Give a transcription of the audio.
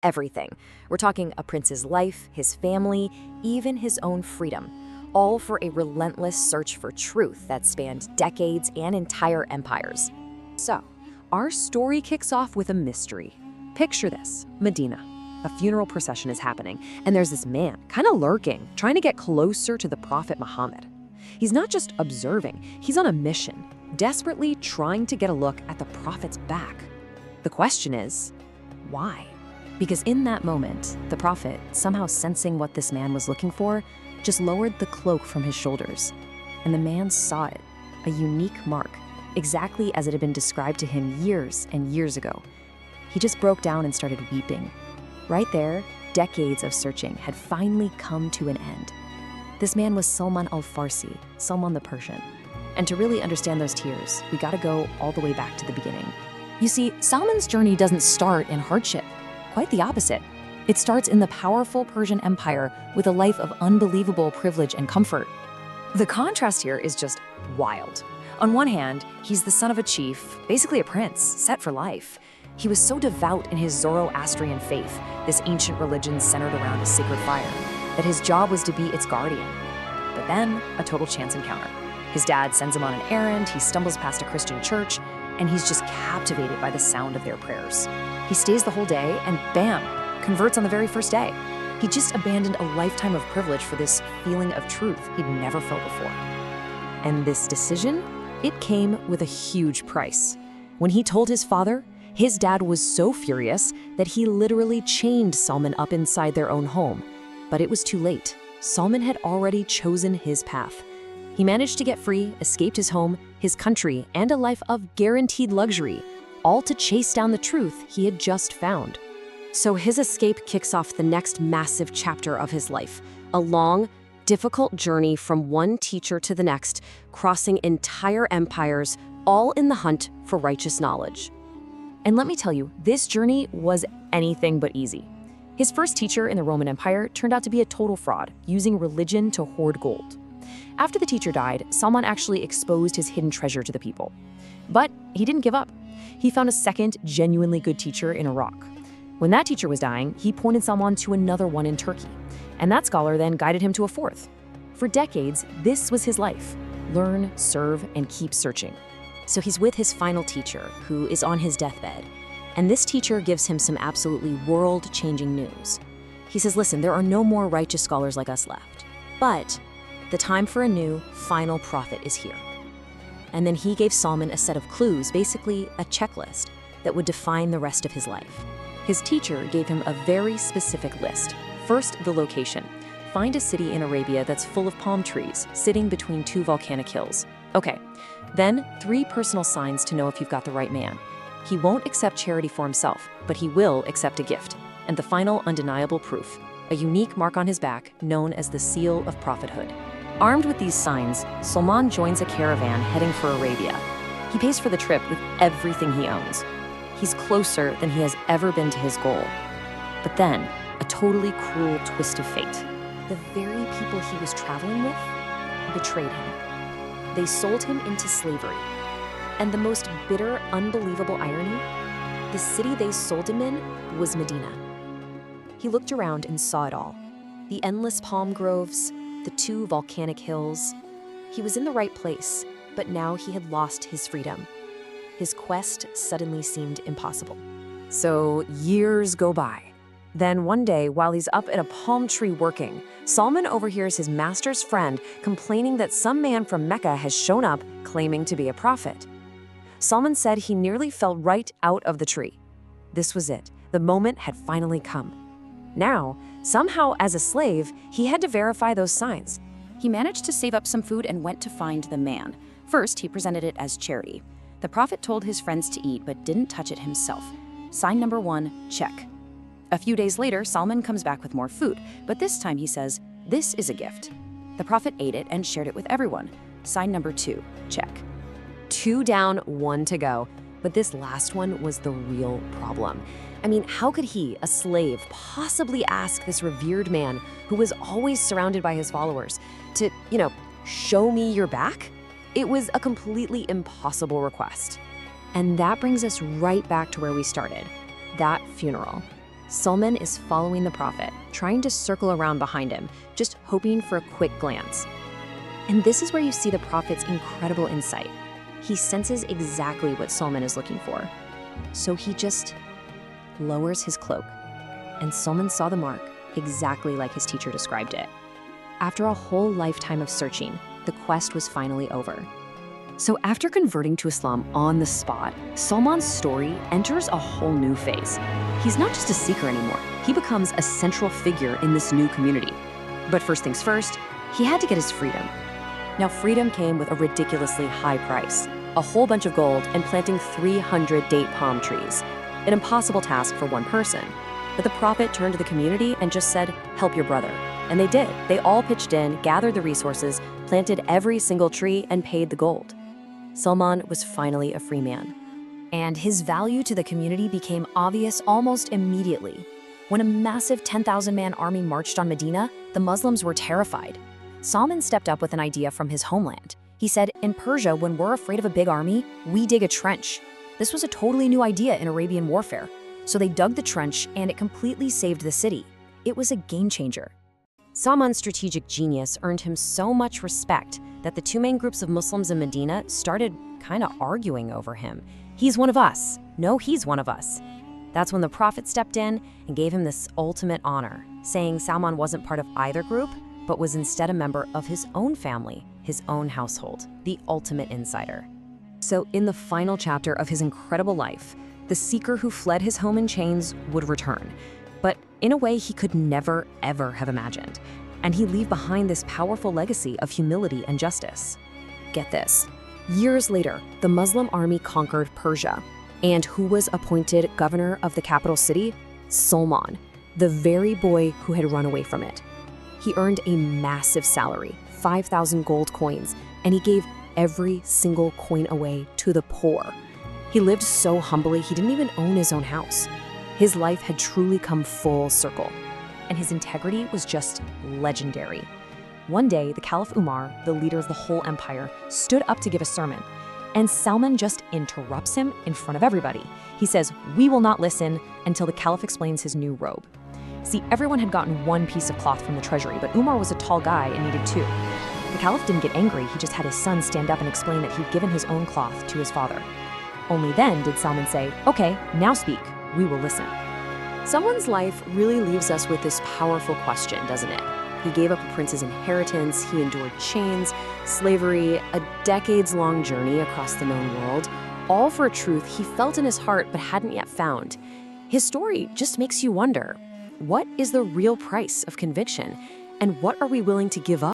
everything. We're talking a prince's life, his family, even his own freedom, all for a relentless search for truth that spanned decades and entire empires. So, our story kicks off with a mystery. Picture this: Medina. A funeral procession is happening, and there's this man, kind of lurking, trying to get closer to the Prophet Muhammad. He's not just observing, he's on a mission, desperately trying to get a look at the Prophet's back. The question is, why? Because in that moment, the Prophet, somehow sensing what this man was looking for, just lowered the cloak from his shoulders. And the man saw it, a unique mark, exactly as it had been described to him years and years ago. He just broke down and started weeping. Right there, decades of searching had finally come to an end. This man was Salman al-Farsi, Salman the Persian. And to really understand those tears, we gotta go all the way back to the beginning. You see, Salman's journey doesn't start in hardship. Quite the opposite. It starts in the powerful Persian Empire with a life of unbelievable privilege and comfort. The contrast here is just wild. On one hand, he's the son of a chief, basically a prince, set for life. He was so devout in his Zoroastrian faith, this ancient religion centered around a sacred fire, that his job was to be its guardian. But then, a total chance encounter. His dad sends him on an errand, he stumbles past a Christian church, and he's just captivated by the sound of their prayers. He stays the whole day, and bam, converts on the very first day. He just abandoned a lifetime of privilege for this feeling of truth he'd never felt before. And this decision, it came with a huge price. When he told his father, his dad was so furious that he literally chained Salman up inside their own home. But it was too late. Salman had already chosen his path. He managed to get free, escaped his home, his country, and a life of guaranteed luxury, all to chase down the truth he had just found. So his escape kicks off the next massive chapter of his life, a long, difficult journey from one teacher to the next, crossing entire empires, all in the hunt for righteous knowledge. And let me tell you, this journey was anything but easy. His first teacher in the Roman Empire turned out to be a total fraud, using religion to hoard gold. After the teacher died, Salman actually exposed his hidden treasure to the people. But he didn't give up. He found a second, genuinely good teacher in Iraq. When that teacher was dying, he pointed Salman to another one in Turkey. And that scholar then guided him to a fourth. For decades, this was his life: learn, serve, and keep searching. So he's with his final teacher, who is on his deathbed. And this teacher gives him some absolutely world-changing news. He says, listen, there are no more righteous scholars like us left. But the time for a new, final prophet is here. And then he gave Salman a set of clues, basically a checklist, that would define the rest of his life. His teacher gave him a very specific list. First, the location. Find a city in Arabia that's full of palm trees, sitting between two volcanic hills. Okay. Then, 3 personal signs to know if you've got the right man. He won't accept charity for himself, but he will accept a gift. And the final undeniable proof, a unique mark on his back known as the seal of prophethood. Armed with these signs, Salman joins a caravan heading for Arabia. He pays for the trip with everything he owns. He's closer than he has ever been to his goal. But then, a totally cruel twist of fate. The very people he was traveling with betrayed him. They sold him into slavery. And the most bitter, unbelievable irony, the city they sold him in was Medina. He looked around and saw it all. The endless palm groves, the 2 volcanic hills. He was in the right place, but now he had lost his freedom. His quest suddenly seemed impossible. So years go by. Then one day, while he's up in a palm tree working, Salman overhears his master's friend complaining that some man from Mecca has shown up claiming to be a prophet. Salman said he nearly fell right out of the tree. This was it. The moment had finally come. Now, somehow as a slave, he had to verify those signs. He managed to save up some food and went to find the man. First, he presented it as charity. The prophet told his friends to eat but didn't touch it himself. Sign number 1, check. A few days later, Salman comes back with more food, but this time he says, this is a gift. The prophet ate it and shared it with everyone. Sign number 2, check. 2 down, 1 to go. But this last one was the real problem. I mean, how could he, a slave, possibly ask this revered man who was always surrounded by his followers to, show me your back? It was a completely impossible request. And that brings us right back to where we started, that funeral. Salman is following the prophet, trying to circle around behind him, just hoping for a quick glance. And this is where you see the prophet's incredible insight. He senses exactly what Salman is looking for. So he just lowers his cloak, and Salman saw the mark exactly like his teacher described it. After a whole lifetime of searching, the quest was finally over. So after converting to Islam on the spot, Salman's story enters a whole new phase. He's not just a seeker anymore, he becomes a central figure in this new community. But first things first, he had to get his freedom. Now freedom came with a ridiculously high price, a whole bunch of gold and planting 300 date palm trees. An impossible task for one person. But the prophet turned to the community and just said, "Help your brother." And they did. They all pitched in, gathered the resources, planted every single tree, and paid the gold. Salman was finally a free man. And his value to the community became obvious almost immediately. When a massive 10,000-man army marched on Medina, the Muslims were terrified. Salman stepped up with an idea from his homeland. He said, "In Persia, when we're afraid of a big army, we dig a trench." This was a totally new idea in Arabian warfare. So they dug the trench, and it completely saved the city. It was a game changer. Salman's strategic genius earned him so much respect that the two main groups of Muslims in Medina started kind of arguing over him. He's one of us. No, he's one of us. That's when the prophet stepped in and gave him this ultimate honor, saying Salman wasn't part of either group, but was instead a member of his own family, his own household, the ultimate insider. So in the final chapter of his incredible life, the seeker who fled his home in chains would return, but in a way he could never, ever have imagined. And he'd leave behind this powerful legacy of humility and justice. Get this. Years later, the Muslim army conquered Persia. And who was appointed governor of the capital city? Salman, the very boy who had run away from it. He earned a massive salary, 5,000 gold coins, and he gave every single coin away to the poor. He lived so humbly he didn't even own his own house. His life had truly come full circle, and his integrity was just legendary. One day, the Caliph Umar, the leader of the whole empire, stood up to give a sermon, and Salman just interrupts him in front of everybody. He says, "We will not listen until the Caliph explains his new robe." See, everyone had gotten one piece of cloth from the treasury, but Umar was a tall guy and needed two. The Caliph didn't get angry, he just had his son stand up and explain that he'd given his own cloth to his father. Only then did Salman say, "Okay, now speak, we will listen." Someone's life really leaves us with this powerful question, doesn't it? He gave up a prince's inheritance, he endured chains, slavery, a decades-long journey across the known world, all for a truth he felt in his heart but hadn't yet found. His story just makes you wonder, what is the real price of conviction, and what are we willing to give up?